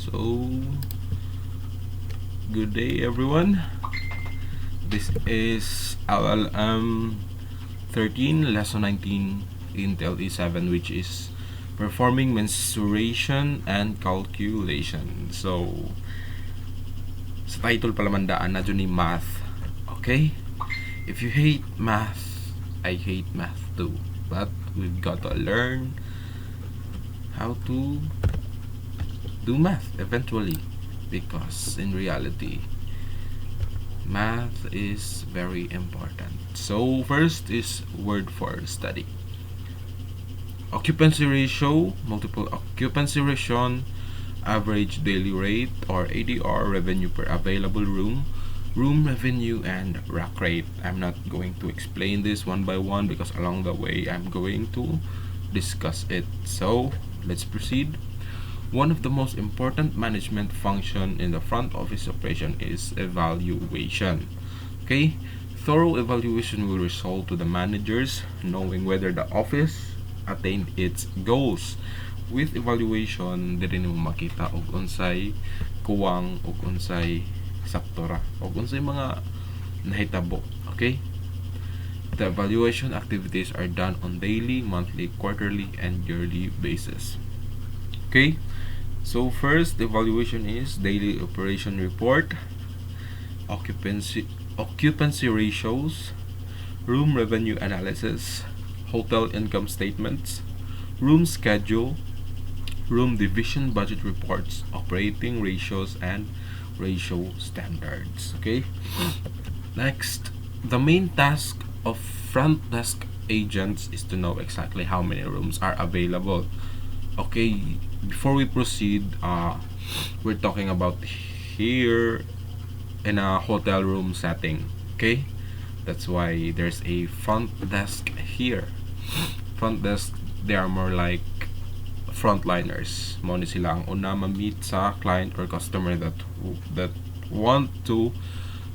So, good day everyone. This is LLM 13, lesson 19 in TLE 7, which is performing mensuration and calculation. So, sa title palamandaan na dyan ni math. Okay? If you hate math, I hate math too. But we've got to learn how to do math eventually, because in reality math is very important. So first is word for study. Occupancy ratio, multiple occupancy ratio, average daily rate or ADR, revenue per available room, room revenue, and rack rate. I'm not going to explain this one by one because along the way I'm going to discuss it. So let's proceed. One of the most important management function in the front office operation is evaluation. Okay, thorough evaluation will result to the managers knowing whether the office attained its goals. With evaluation, dili nimo makita og unsay kuwang og unsay saktora og unsay mga nahitabo. Okay, the evaluation activities are done on daily, monthly, quarterly, and yearly basis. Okay, so first evaluation is daily operation report, occupancy ratios, room revenue analysis, hotel income statements, room schedule, room division budget reports, operating ratios, and ratio standards. Okay, next, the main task of front desk agents is to know exactly how many rooms are available. Okay, before we proceed, we're talking about here in a hotel room setting. Okay, that's why there's a front desk here. Front desk, they are more like frontliners. Mo ni sila ang una ma-meet sa client or customer that want to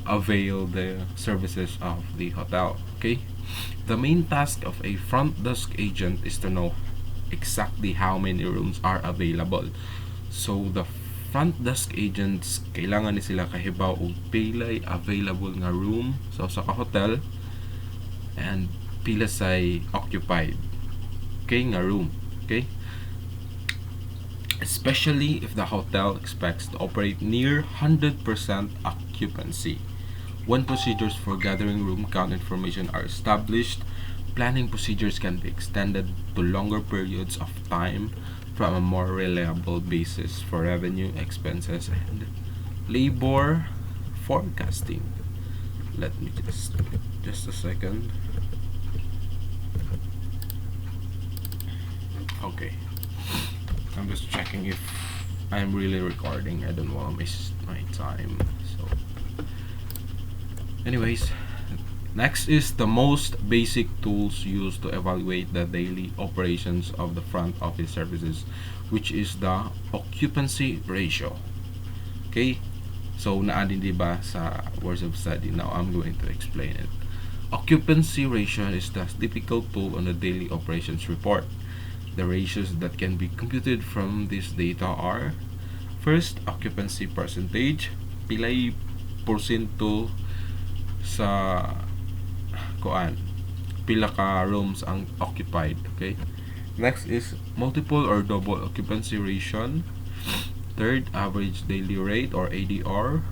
avail the services of the hotel. Okay, the main task of a front desk agent is to know exactly how many rooms are available. So the front desk agents, kailangan ni sila kahibaw og pilay available nga room sa hotel and pila say occupied nga room. Okay, especially if the hotel expects to operate near 100% occupancy. When procedures for gathering room count information are established, planning procedures can be extended to longer periods of time from a more reliable basis for revenue, expenses, and labor forecasting. Let me just a second. Okay, I'm just checking if I'm really recording. I don't want to miss my time. So anyways, next is the most basic tools used to evaluate the daily operations of the front office services, which is the occupancy ratio. Okay, so naadin diba sa words of study? Now I'm going to explain it. Occupancy ratio is the typical tool on the daily operations report. The ratios that can be computed from this data are: first, occupancy percentage, pilay porsyento sa pila ka rooms ang occupied. Okay, next is multiple or double occupancy ratio. Third, average daily rate or ADR.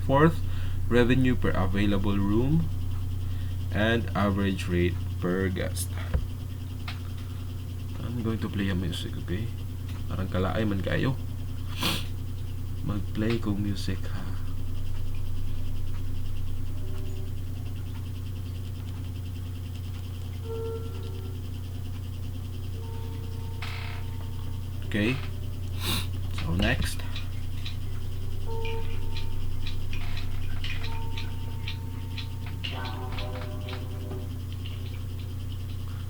Fourth, revenue per available room, and average rate per guest. I'm going to play a music. Okay, parang kalaay man kayo mag-play ko music, ha. Okay, so next,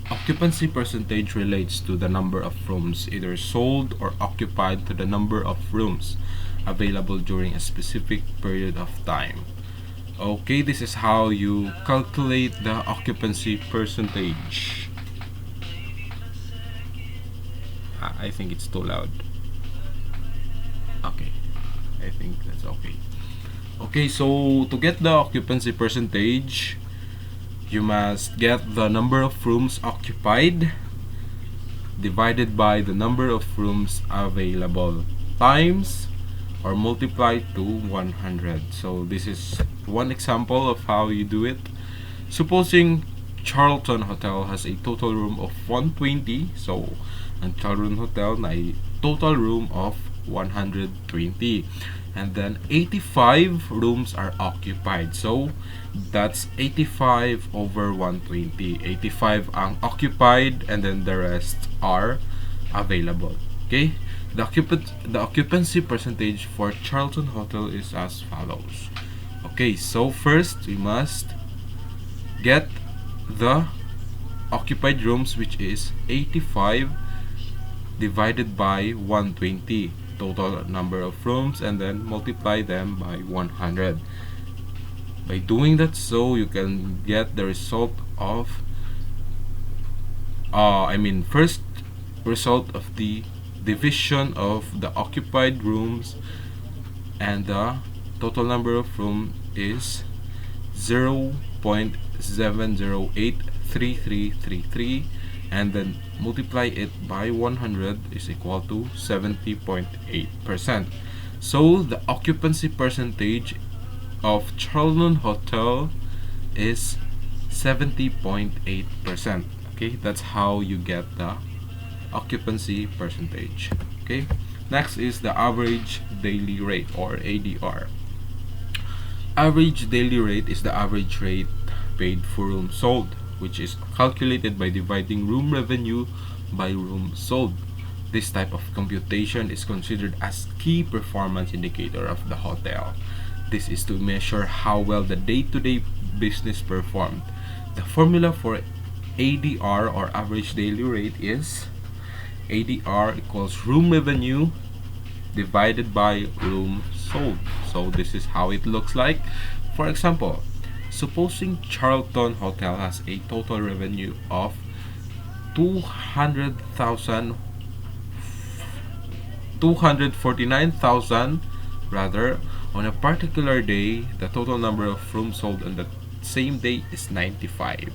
occupancy percentage relates to the number of rooms either sold or occupied to the number of rooms available during a specific period of time. Okay, this is how you calculate the occupancy percentage. I think it's too loud. Okay, I think that's okay. Okay, so to get the occupancy percentage, you must get the number of rooms occupied divided by the number of rooms available times or multiply to 100. So this is one example of how you do it. Supposing Charlton Hotel has a total room of 120, so ang Charlton Hotel na ay total room of 120, and then 85 rooms are occupied, so that's 85 over 120. 85 ang occupied and then the rest are available. Okay, the occupancy percentage for Charlton Hotel is as follows. Okay, so first we must get the occupied rooms, which is 85 divided by 120, total number of rooms, and then multiply them by 100. By doing that, so you can get the result of first result of the division of the occupied rooms, and the total number of rooms is 0.7083333, and then multiply it by 100 is equal to 70.8%. So the occupancy percentage of Charlton Hotel is 70.8%. Okay, that's how you get the occupancy percentage. Okay, next is the average daily rate, or ADR. Average daily rate is the average rate paid for rooms sold, which is calculated by dividing room revenue by room sold. This type of computation is considered as key performance indicator of the hotel. This is to measure how well the day-to-day business performed. The formula for ADR, or average daily rate, is ADR equals room revenue divided by room sold. So this is how it looks like. For example, supposing Charlton Hotel has a total revenue of 249,000 rather. On a particular day, the total number of rooms sold on the same day is 95.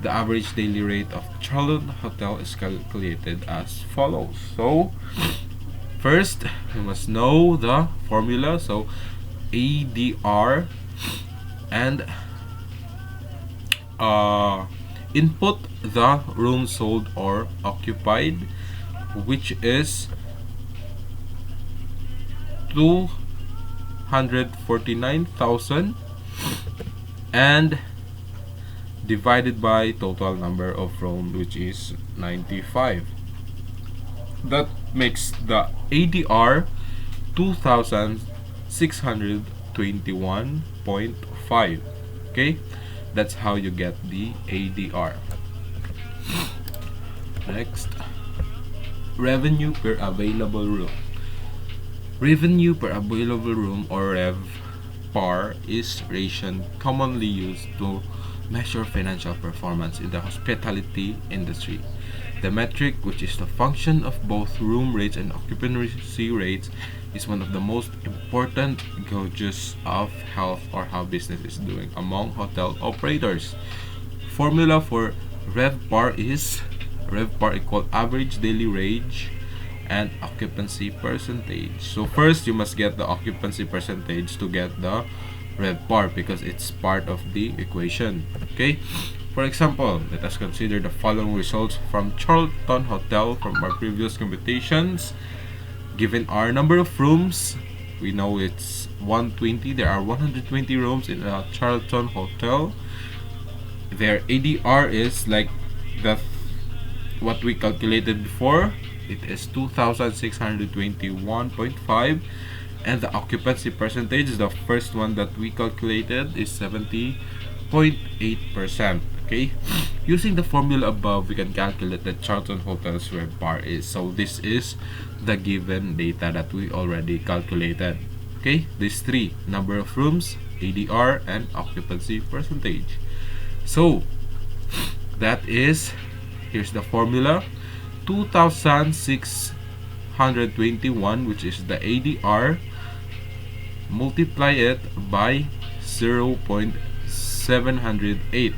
The average daily rate of Charlton Hotel is calculated as follows. So first, we must know the formula. So ADR, and input the room sold or occupied, which is 249,000, and divided by total number of rooms, which is 95. That makes the ADR 2,621.5. Okay, that's how you get the ADR. Next, revenue per available room. Revenue per available room, or RevPAR, is ration commonly used to measure financial performance in the hospitality industry. The metric, which is the function of both room rates and occupancy rates, is one of the most important gauges of health or how business is doing among hotel operators. Formula for RevPAR is RevPAR equal average daily rate and occupancy percentage. So first, you must get the occupancy percentage to get the RevPAR, because it's part of the equation. Okay, for example, let us consider the following results from Charlton Hotel from our previous computations. Given our number of rooms, we know it's 120. There are 120 rooms in a Charlton Hotel. Their ADR is like the what we calculated before. It is 2,621.5, and the occupancy percentage, the first one that we calculated, is 70.8%. Okay, using the formula above, we can calculate the Charlton Hotel's RevPAR is. So this is the given data that we already calculated. Okay, these three: number of rooms, ADR, and occupancy percentage. So that is, here's the formula: 2,621.5 221, which is the ADR, multiply it by 0.708.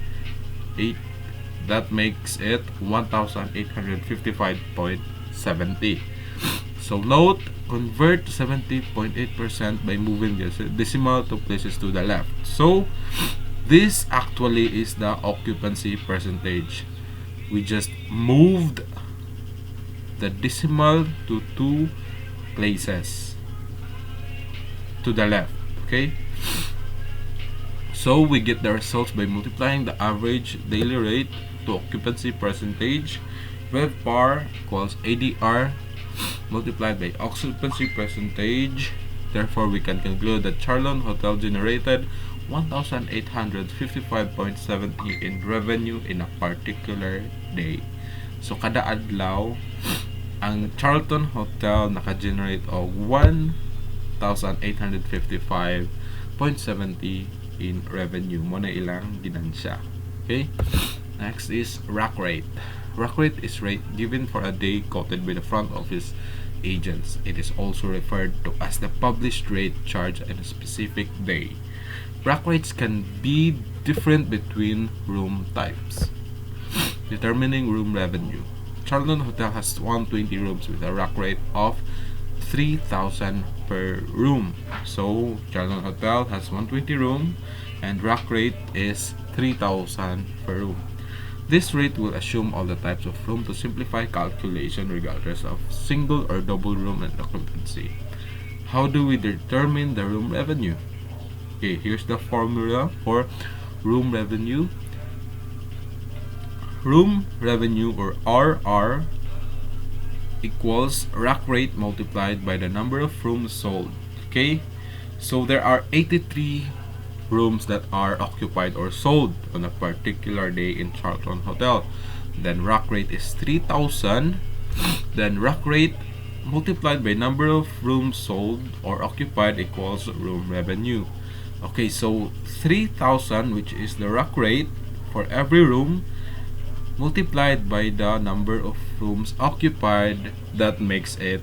That makes it 1855.70. So note, convert 70.8% by moving the decimal 2 places to the left. So this actually is the occupancy percentage. We just moved the decimal to 2 places to the left. Okay, so we get the results by multiplying the average daily rate to occupancy percentage. RevPAR equals ADR multiplied by occupancy percentage. Therefore, we can conclude that Charlon Hotel generated 1,855.70 in revenue in a particular day. So kada adlaw, ang Charlton Hotel naka-generate og 1,855.70 in revenue. Mo na ilang ginansya. Okay? Next is rack rate. Rack rate is rate given for a day quoted by the front office agents. It is also referred to as the published rate charged on a specific day. Rack rates can be different between room types. Determining room revenue. Charlton Hotel has 120 rooms with a rack rate of 3,000 per room. So Charlton Hotel has 120 room and rack rate is 3,000 per room. This rate will assume all the types of room to simplify calculation regardless of single or double room and occupancy. How do we determine the room revenue? Okay, here's the formula for room revenue. Room revenue, or RR, equals rack rate multiplied by the number of rooms sold. Okay, so there are 83 rooms that are occupied or sold on a particular day in Charlton Hotel. Then rack rate is 3,000. Then rack rate multiplied by number of rooms sold or occupied equals room revenue. Okay, so 3,000, which is the rack rate for every room, multiplied by the number of rooms occupied, that makes it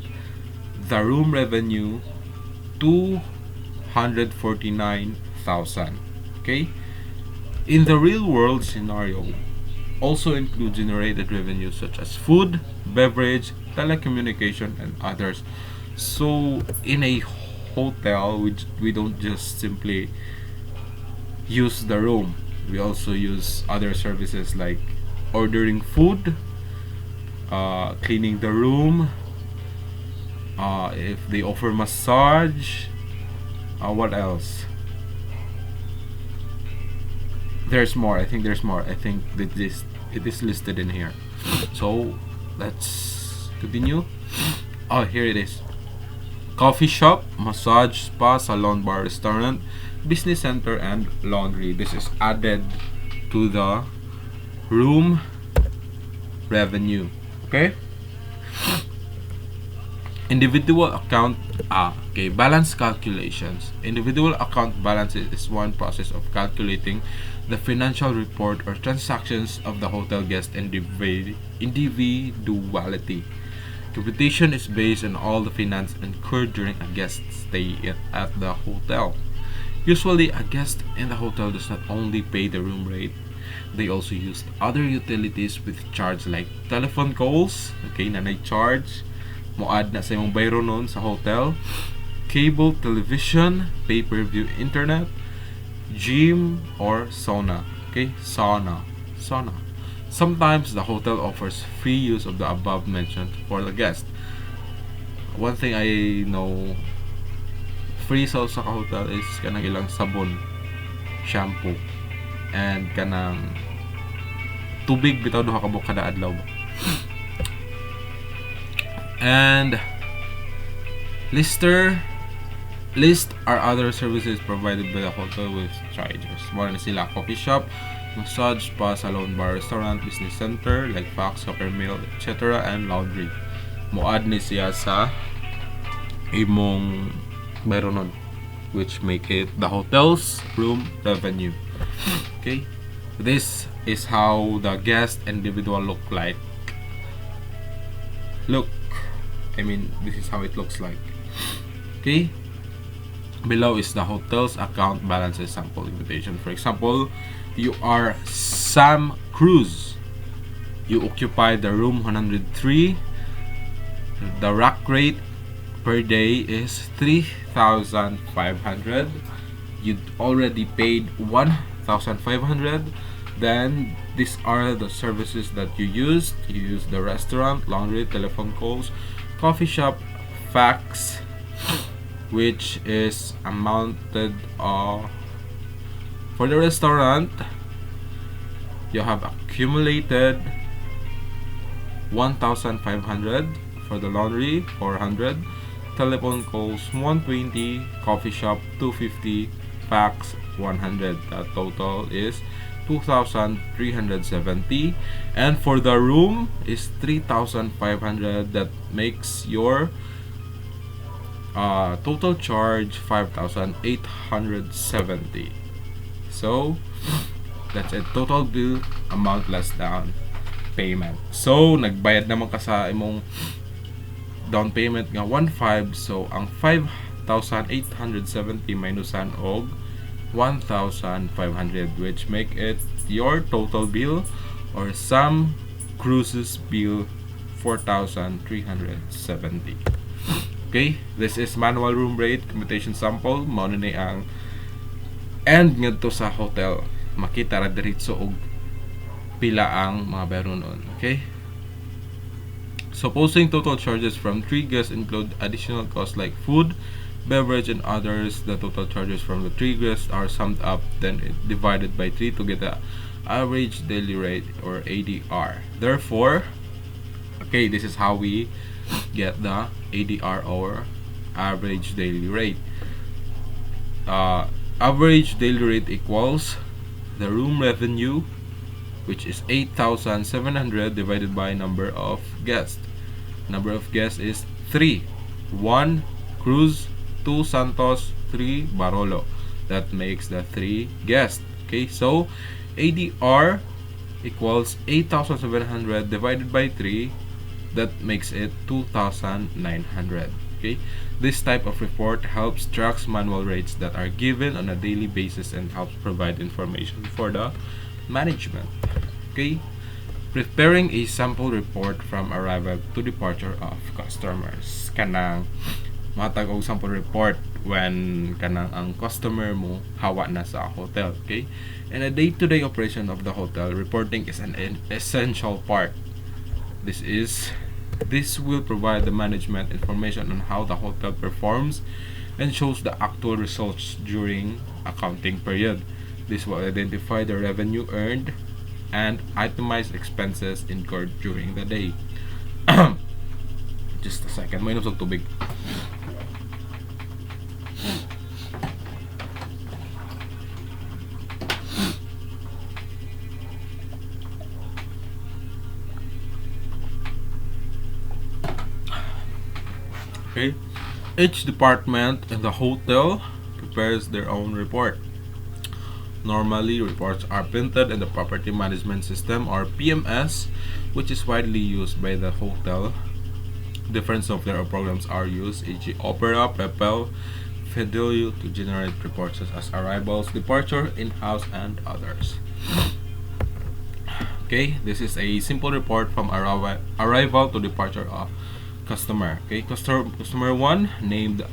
the room revenue 249,000. Okay, in the real world scenario also include generated revenues such as food, beverage, telecommunication, and others. So in a hotel, we don't just simply use the room, we also use other services like ordering food, cleaning the room, if they offer massage, what else? There's more. I think there's more. I think that it is listed in here. So let's continue. Oh, here it is. Coffee shop, massage, spa, salon, bar, restaurant, business center, and laundry. This is added to the room revenue. Okay, individual account balance calculations. Individual account balance is one process of calculating the financial report or transactions of the hotel guest individuality. Computation is based on all the finance incurred during a guest stay at the hotel. Usually, a guest in the hotel does not only pay the room rate, they also use other utilities with charge like telephone calls, okay, nanay charge, moad na sa imong bayro nun sa hotel, cable television, pay-per-view internet, gym, or sauna. Okay, sauna. Sometimes the hotel offers free use of the above mentioned for the guest. One thing I know, free sa hotel is kanang ilang sabon, shampoo, and kanang tubig bitaw duha ka buok kada adlaw. And list are other services provided by the hotel with charges. More na sila: coffee shop, massage, spa, salon, bar, restaurant, business center like fax, soccer mill, etc., and laundry. Moad ni siya sa imong bayronon, which make it the hotel's room revenue. Okay, this is how the guest individual look. I mean, this is how it looks like. Okay, below is the hotel's account balances sample invitation. For example, you are Sam Cruz. You occupy the room 103. The rack rate per day is 3,500. You already paid 1,500. Then these are the services that you used. You use the restaurant, laundry, telephone calls, coffee shop, fax, which is amounted for the restaurant. You have accumulated 1,500. For the laundry, 400. Telephone calls, 120. Coffee shop, 250. Fax, 100. The total is 2,370. And for the room is 3,500. That makes your total charge 5,870. So that's a total bill amount less down payment. So nagbayad naman ka sa imong down payment nga 1,500. So ang 5,870 minusan og 1,500, which make it your total bill or Sam Cruz's bill 4,370. Okay, this is manual room rate computation sample. Mao ni ang end ngadto sa hotel. Makita ra diretso og pila ang mga bayro noon. Okay, supposing total charges from 3 guests include additional costs like food, beverage, and others. The total charges from the 3 guests are summed up, then divided by 3 to get the average daily rate or ADR. Therefore, okay, this is how we get the ADR or average daily rate. Average daily rate equals the room revenue, which is 8,700 divided by number of guests. Number of guests is 3. 1 Cruz, 2 Santos, 3 Barolo. That makes the 3 guests. Okay, so ADR equals 8,700 divided by 3. That makes it 2,900. Okay, this type of report helps track manual rates that are given on a daily basis and helps provide information for the management. Okay, preparing a sample report from arrival to departure of customers. Kanang matag og sample report when kanang ang customer mo hawa na sa hotel. Okay, in a day-to-day operation of the hotel, reporting is an essential part. This will provide the management information on how the hotel performs and shows the actual results during accounting period. This will identify the revenue earned and itemize expenses incurred during the day. Just a second, may inom sa tubig. Okay, each department in the hotel prepares their own report. Normally, reports are printed in the Property Management System or PMS, which is widely used by the hotel. Different software or programs are used, e.g. Opera, Pepel, Fidelio, to generate reports such as arrivals, departure, in-house, and others. Okay, this is a simple report from arrival to departure of customer. Okay, customer 1 named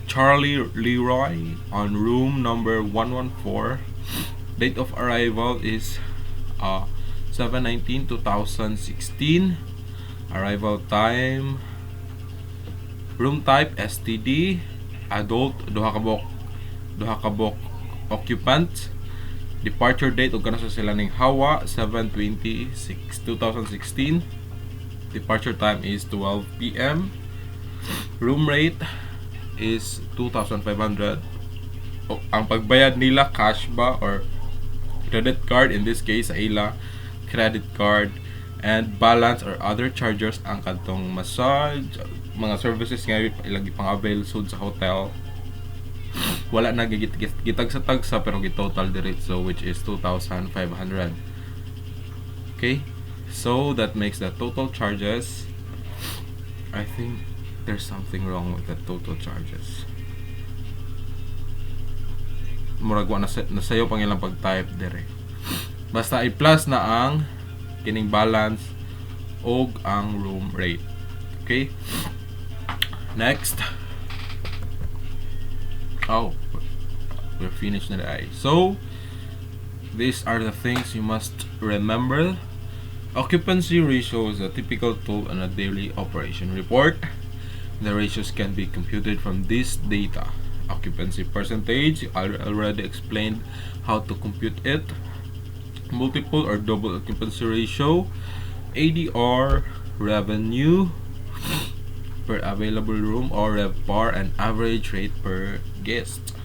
Charlie Leroy on room number 114. Date of arrival is 7/19/2016. Arrival time, room type STD, adult, duha ka bok occupant. Departure date ug kana sila ning hawa 7/26/2016. Departure time is 12 p.m. Room rate is 2,500. Ang pagbayad nila cash ba or credit card, in this case sa ila credit card, and balance or other charges ang kadtong massage, mga services nga ilagi pang-avail sud sa hotel. Wala na gitag sa tagsa pero gitotal diretso, which is 2,500. Okay, so that makes the total charges I think there's something wrong with the total charges. Murag wa nasayo pang ilang pag-type dire. Basta i-plus na ang kining balance og ang room rate. Okay? Next. Oh, we're finished na ay. So, these are the things you must remember. Occupancy ratio is a typical tool on a daily operation report. The ratios can be computed from this data. Occupancy percentage, I already explained how to compute it. Multiple or double occupancy ratio, ADR, revenue per available room or RevPAR, and average rate per guest.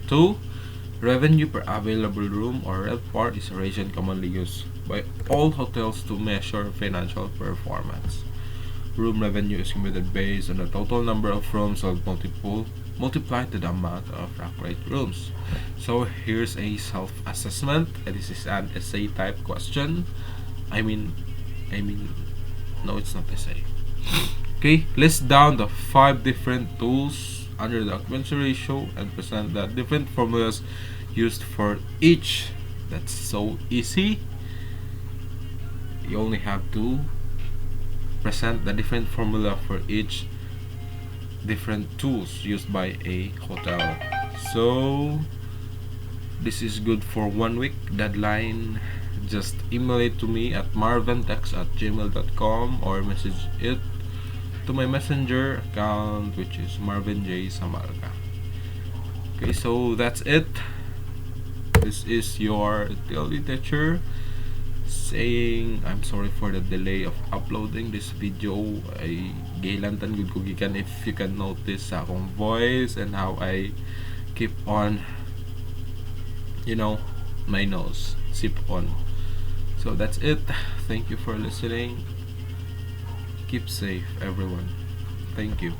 2. Revenue per available room or RevPAR is a ratio commonly used by all hotels to measure financial performance. Room revenue is computed based on the total number of rooms sold multiplied to the amount of rack rate rooms. So here's a self-assessment. This is an essay type question. I mean, no, it's not essay. Okay, list down the 5 different tools under the occupancy ratio and present the different formulas used for each. That's so easy. You only have to present the different formula for each different tools used by a hotel. So this is good for 1 week. Deadline, just email it to me at marventex@gmail.com or message it to my messenger account, which is Marvin J. Samarga. Okay, so that's it. This is your TLE teacher saying I'm sorry for the delay of uploading this video. Ay gaylantan gud ko gikan, if you can notice sa akong voice and how I keep on, my nose sip on. So that's it. Thank you for listening. Keep safe, everyone. Thank you.